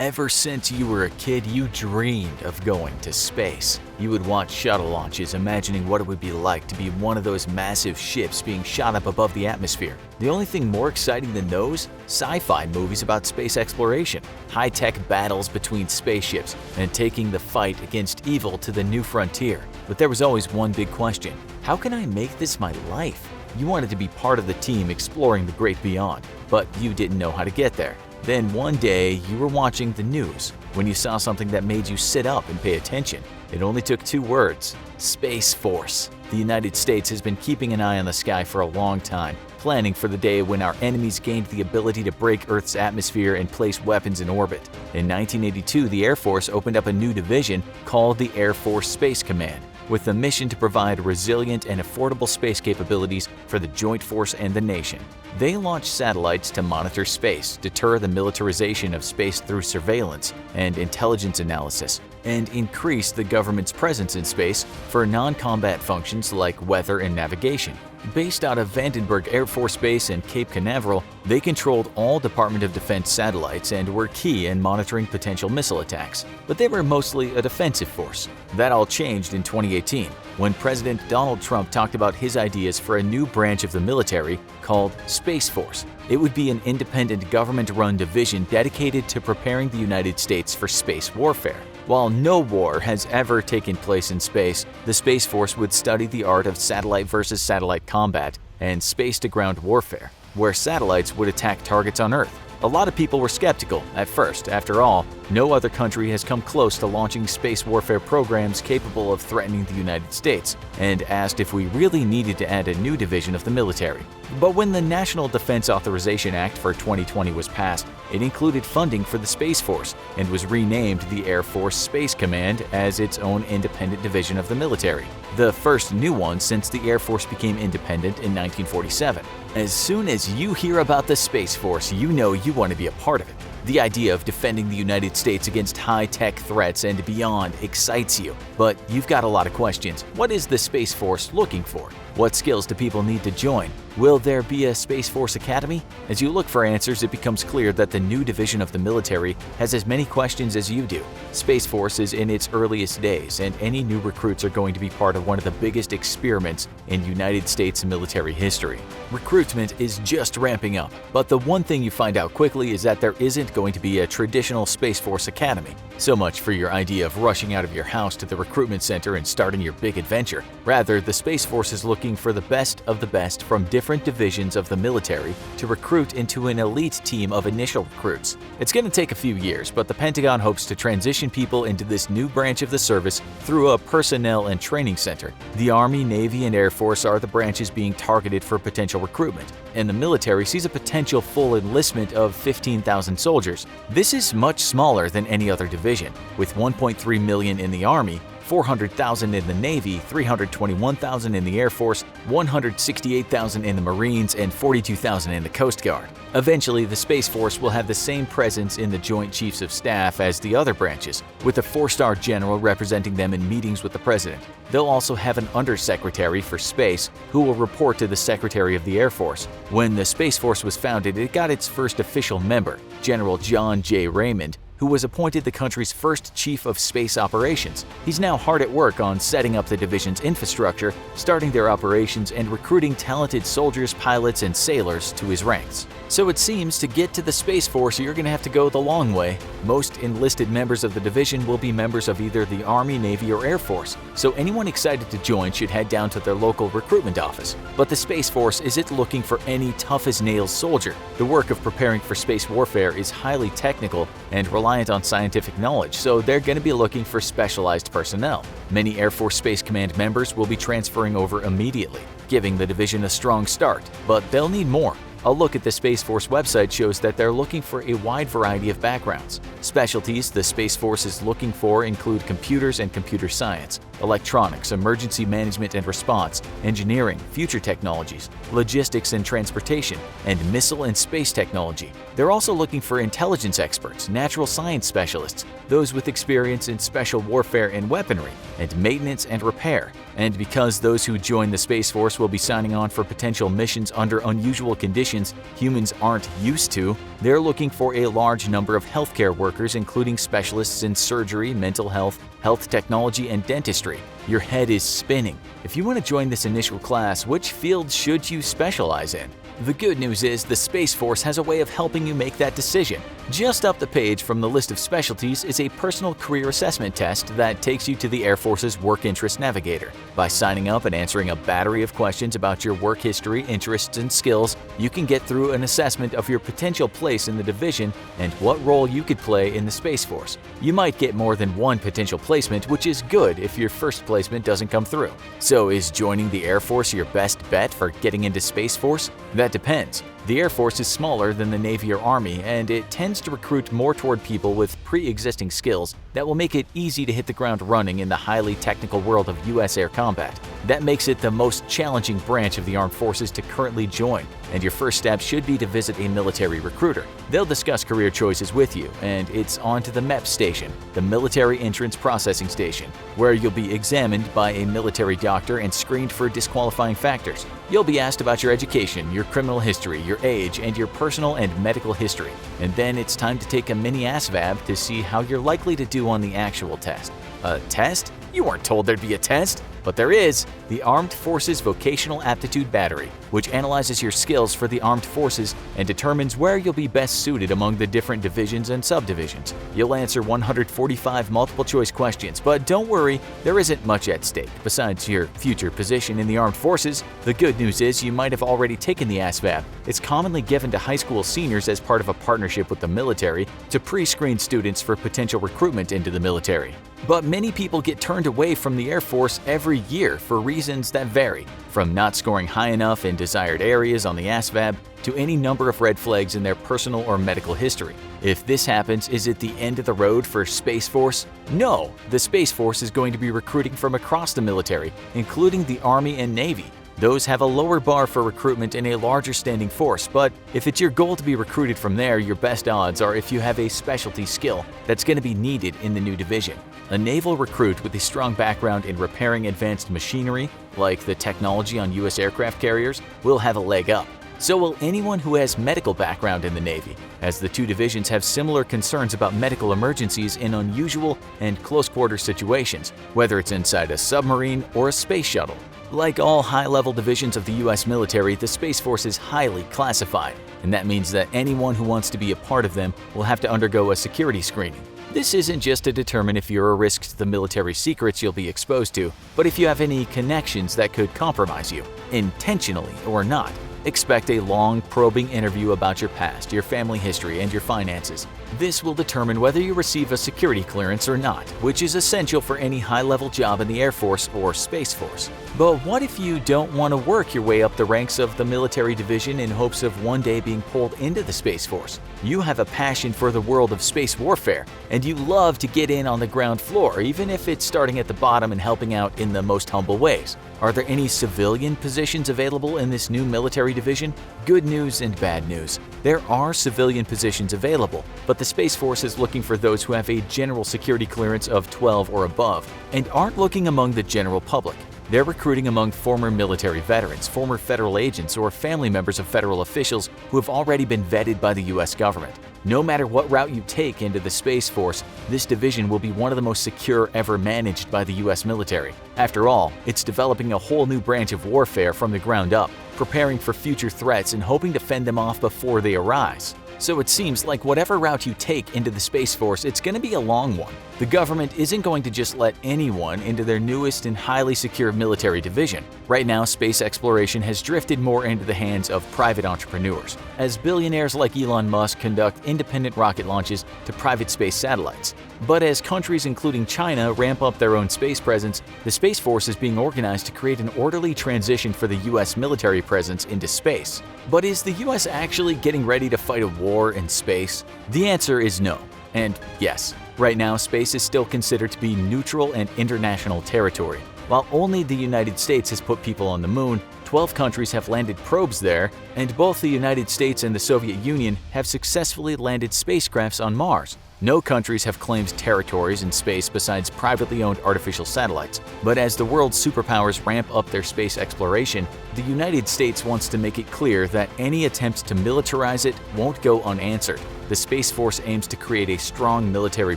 Ever since you were a kid, you dreamed of going to space. You would watch shuttle launches, imagining what it would be like to be one of those massive ships being shot up above the atmosphere. The only thing more exciting than those? Sci-fi movies about space exploration, high-tech battles between spaceships, and taking the fight against evil to the new frontier. But there was always one big question: how can I make this my life? You wanted to be part of the team exploring the great beyond, but you didn't know how to get there. Then one day, you were watching the news when you saw something that made you sit up and pay attention. It only took 2 words: Space Force. The United States has been keeping an eye on the sky for a long time, planning for the day when our enemies gained the ability to break Earth's atmosphere and place weapons in orbit. In 1982, the Air Force opened up a new division called the Air Force Space Command, with the mission to provide resilient and affordable space capabilities for the joint force and the nation. They launch satellites to monitor space, deter the militarization of space through surveillance and intelligence analysis, and increase the government's presence in space for non-combat functions like weather and navigation. Based out of Vandenberg Air Force Base and Cape Canaveral, they controlled all Department of Defense satellites and were key in monitoring potential missile attacks. But they were mostly a defensive force. That all changed in 2018, when President Donald Trump talked about his ideas for a new branch of the military called Space Force. It would be an independent government-run division dedicated to preparing the United States for space warfare. While no war has ever taken place in space, the Space Force would study the art of satellite versus satellite combat and space-to-ground warfare, where satellites would attack targets on Earth. A lot of people were skeptical at first. After all, no other country has come close to launching space warfare programs capable of threatening the United States, and asked if we really needed to add a new division of the military. But when the National Defense Authorization Act for 2020 was passed, it included funding for the Space Force and was renamed the Air Force Space Command as its own independent division of the military, the first new one since the Air Force became independent in 1947. As soon as you hear about the Space Force, you know you want to be a part of it. The idea of defending the United States against high-tech threats and beyond excites you, but you've got a lot of questions. What is the Space Force looking for? What skills do people need to join? Will there be a Space Force Academy? As you look for answers, it becomes clear that the new division of the military has as many questions as you do. Space Force is in its earliest days, and any new recruits are going to be part of one of the biggest experiments in United States military history. Recruitment is just ramping up, but the one thing you find out quickly is that there isn't going to be a traditional Space Force Academy. So much for your idea of rushing out of your house to the recruitment center and starting your big adventure. Rather, the Space Force is looking for the best of the best from different divisions of the military to recruit into an elite team of initial recruits. It's going to take a few years, but the Pentagon hopes to transition people into this new branch of the service through a personnel and training center. The Army, Navy, and Air Force are the branches being targeted for potential recruitment, and the military sees a potential full enlistment of 15,000 soldiers. This is much smaller than any other division, with 1.3 million in the Army, 400,000 in the Navy, 321,000 in the Air Force, 168,000 in the Marines, and 42,000 in the Coast Guard. Eventually, the Space Force will have the same presence in the Joint Chiefs of Staff as the other branches, with a 4-star general representing them in meetings with the President. They'll also have an Undersecretary for Space who will report to the Secretary of the Air Force. When the Space Force was founded, it got its first official member, General John J. Raymond, who was appointed the country's first Chief of Space Operations. He's now hard at work on setting up the division's infrastructure, starting their operations, and recruiting talented soldiers, pilots, and sailors to his ranks. So it seems to get to the Space Force, you're going to have to go the long way. Most enlisted members of the division will be members of either the Army, Navy, or Air Force, so anyone excited to join should head down to their local recruitment office. But the Space Force isn't looking for any tough-as-nails soldier. The work of preparing for space warfare is highly technical and reliant on scientific knowledge, so they're going to be looking for specialized personnel. Many Air Force Space Command members will be transferring over immediately, giving the division a strong start, but they'll need more. A look at the Space Force website shows that they're looking for a wide variety of backgrounds. Specialties the Space Force is looking for include computers and computer science, electronics, emergency management and response, engineering, future technologies, logistics and transportation, and missile and space technology. They're also looking for intelligence experts, natural science specialists, those with experience in special warfare and weaponry, and maintenance and repair. And because those who join the Space Force will be signing on for potential missions under unusual conditions humans aren't used to, they're looking for a large number of healthcare workers workers, including specialists in surgery, mental health, health technology, and dentistry. Your head is spinning. If you want to join this initial class, which field should you specialize in? The good news is the Space Force has a way of helping you make that decision. Just up the page from the list of specialties is a personal career assessment test that takes you to the Air Force's Work Interest Navigator. By signing up and answering a battery of questions about your work history, interests, and skills, you can get through an assessment of your potential place in the division and what role you could play in the Space Force. You might get more than one potential placement, which is good if your first placement doesn't come through. So is joining the Air Force your best bet for getting into Space Force? That depends. The Air Force is smaller than the Navy or Army, and it tends to recruit more toward people with pre-existing skills that will make it easy to hit the ground running in the highly technical world of U.S. air combat. That makes it the most challenging branch of the armed forces to currently join, and your first step should be to visit a military recruiter. They'll discuss career choices with you, and it's on to the MEP station, the Military Entrance Processing Station, where you'll be examined by a military doctor and screened for disqualifying factors. You'll be asked about your education, your criminal history, your age, and your personal and medical history. And then it's time to take a mini Asvab to see how you're likely to do on the actual test. A test? You weren't told there'd be a test. But there is the Armed Forces Vocational Aptitude Battery, which analyzes your skills for the armed forces and determines where you'll be best suited among the different divisions and subdivisions. You'll answer 145 multiple-choice questions, but don't worry, there isn't much at stake besides your future position in the armed forces. The good news is you might have already taken the Asvab. It's commonly given to high school seniors as part of a partnership with the military to pre-screen students for potential recruitment into the military. But many people get turned away from the Air Force every year for reasons that vary, from not scoring high enough in desired areas on the Asvab to any number of red flags in their personal or medical history. If this happens, is it the end of the road for Space Force? No! The Space Force is going to be recruiting from across the military, including the Army and Navy. Those have a lower bar for recruitment in a larger standing force, but if it's your goal to be recruited from there, your best odds are if you have a specialty skill that's going to be needed in the new division. A naval recruit with a strong background in repairing advanced machinery, like the technology on U.S. aircraft carriers, will have a leg up. So will anyone who has medical background in the Navy, as the two divisions have similar concerns about medical emergencies in unusual and close-quarter situations, whether it's inside a submarine or a space shuttle. Like all high-level divisions of the U.S. military, the Space Force is highly classified, and that means that anyone who wants to be a part of them will have to undergo a security screening. This isn't just to determine if you're a risk to the military secrets you'll be exposed to, but if you have any connections that could compromise you, intentionally or not. Expect a long, probing interview about your past, your family history, and your finances. This will determine whether you receive a security clearance or not, which is essential for any high-level job in the Air Force or Space Force. But what if you don't want to work your way up the ranks of the military division in hopes of one day being pulled into the Space Force? You have a passion for the world of space warfare, and you love to get in on the ground floor, even if it's starting at the bottom and helping out in the most humble ways. Are there any civilian positions available in this new military division? Good news and bad news. There are civilian positions available, but the Space Force is looking for those who have a general security clearance of 12 or above and aren't looking among the general public. They're recruiting among former military veterans, former federal agents, or family members of federal officials who have already been vetted by the U.S. government. No matter what route you take into the Space Force, this division will be one of the most secure ever managed by the U.S. military. After all, it's developing a whole new branch of warfare from the ground up, preparing for future threats and hoping to fend them off before they arise. So it seems like whatever route you take into the Space Force, it's going to be a long one. The government isn't going to just let anyone into their newest and highly secure military division. Right now, space exploration has drifted more into the hands of private entrepreneurs, as billionaires like Elon Musk conduct independent rocket launches to private space satellites. But as countries including China ramp up their own space presence, the Space Force is being organized to create an orderly transition for the U.S. military presence into space. But is the U.S. actually getting ready to fight a war in space? The answer is no, and yes. Right now, space is still considered to be neutral and international territory. While only the United States has put people on the moon, 12 countries have landed probes there, and both the United States and the Soviet Union have successfully landed spacecrafts on Mars. No countries have claimed territories in space besides privately owned artificial satellites. But as the world's superpowers ramp up their space exploration, the United States wants to make it clear that any attempt to militarize it won't go unanswered. The Space Force aims to create a strong military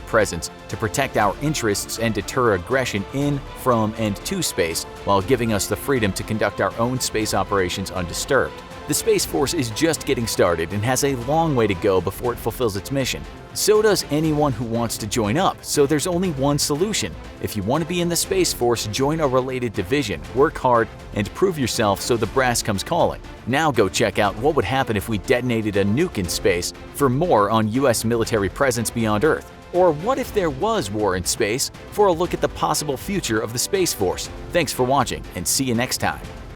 presence to protect our interests and deter aggression in, from, and to space, while giving us the freedom to conduct our own space operations undisturbed. The Space Force is just getting started and has a long way to go before it fulfills its mission. So does anyone who wants to join up, so there's only one solution. If you want to be in the Space Force, join a related division, work hard, and prove yourself so the brass comes calling. Now go check out what would happen if we detonated a nuke in space for more on US military presence beyond Earth. Or what if there was war in space for a look at the possible future of the Space Force. Thanks for watching and see you next time.